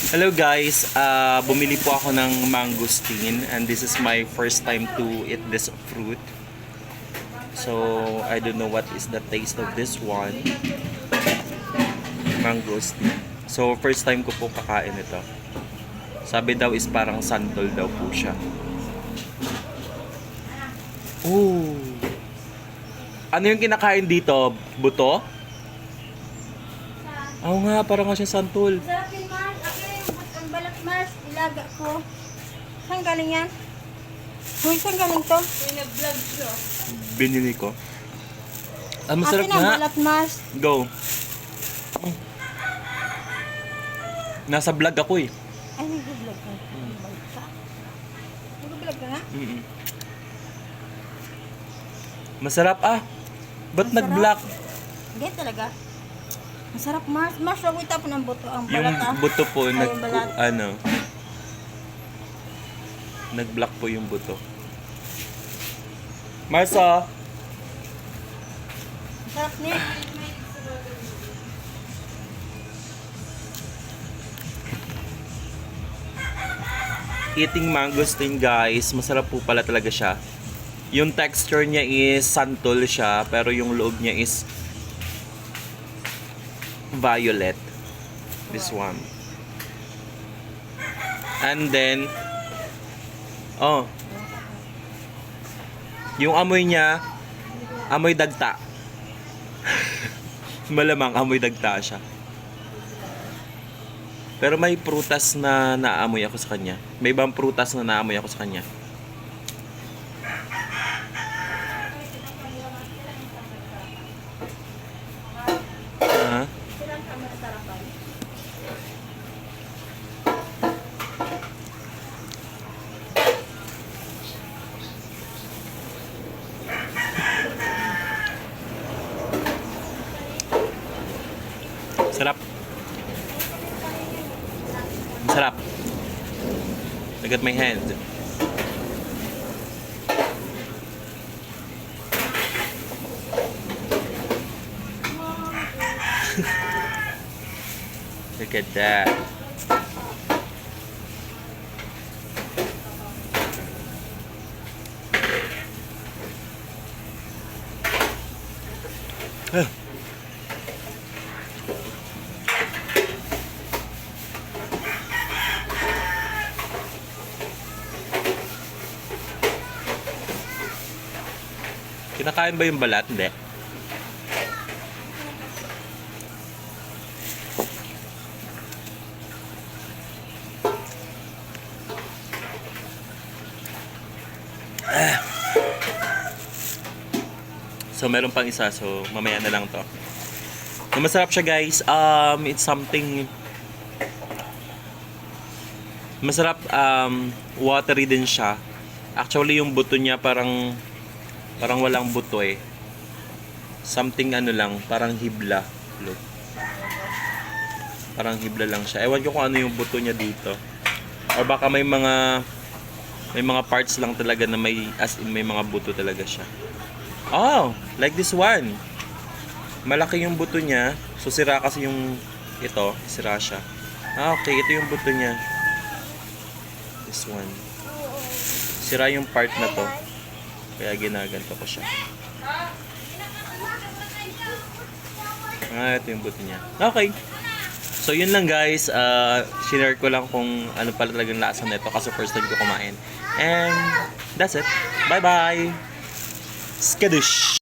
Hello guys, bumili po ako ng mangosteen and this is my first time to eat this fruit. So, I don't know what is the taste of this one. Mangosteen. So, first time ko po kakain ito. Sabi daw is parang santol daw po siya. Ooh. Ano yung kinakain dito? Buto? Oo nga, parang nga siya santol. Sarap yun, Mars. Ako yung balat, Mars. Ilaga ko. Saan galing yan? Uy, saan galing to? Pina-vlog siya. Binili ko. Masarap Akin ang nga. balat, Mars. Go. Nasa vlog ako eh. Ay, nag-vlog ka. Balik ka. Nag-vlog ka nga? Mm-mm. Masarap ah. Ba't Masarap. nag-black? Hindi talaga. Masarap, Mars. Mars, huwag itapon ang buto. Ang Yung balat, buto po, Ay, yung balat. nag-black po yung buto. Marsa, Masarap niya. eating mangosteen guys, masarap po pala talaga siya. Yung texture niya is santol siya, pero yung loob niya is violet. This one. And then, yung amoy niya, amoy dagta. Malamang amoy dagta siya. Pero may prutas na naamoy ako sa kanya. May ibang prutas na naamoy ako sa kanya. Ha? Sarap. Sarap. Look at my hand. Look at that. Kinakain ba yung balat? Hindi. So, meron pang isa. So, mamaya na lang to. So, masarap siya guys. It's something... Masarap. Watery din siya. Actually, yung buto niya parang walang buto eh. Something ano lang, parang hibla. Look. Parang hibla lang siya. Ewan ko kung ano yung buto niya dito. Or baka may mga parts lang talaga na may, as in may mga buto talaga siya. Oh, like this one. Malaki yung buto niya. So sira kasi yung ito, sira siya. Okay, ito yung buto niya. This one. Sira yung part na to. Kaya ginaganto ko siya. Ito yung buto niya. Okay. So, yun lang guys. Share ko lang kung ano pala talagang lasa nito kasi first time ko kumain. And, that's it. Bye-bye! Skadoosh!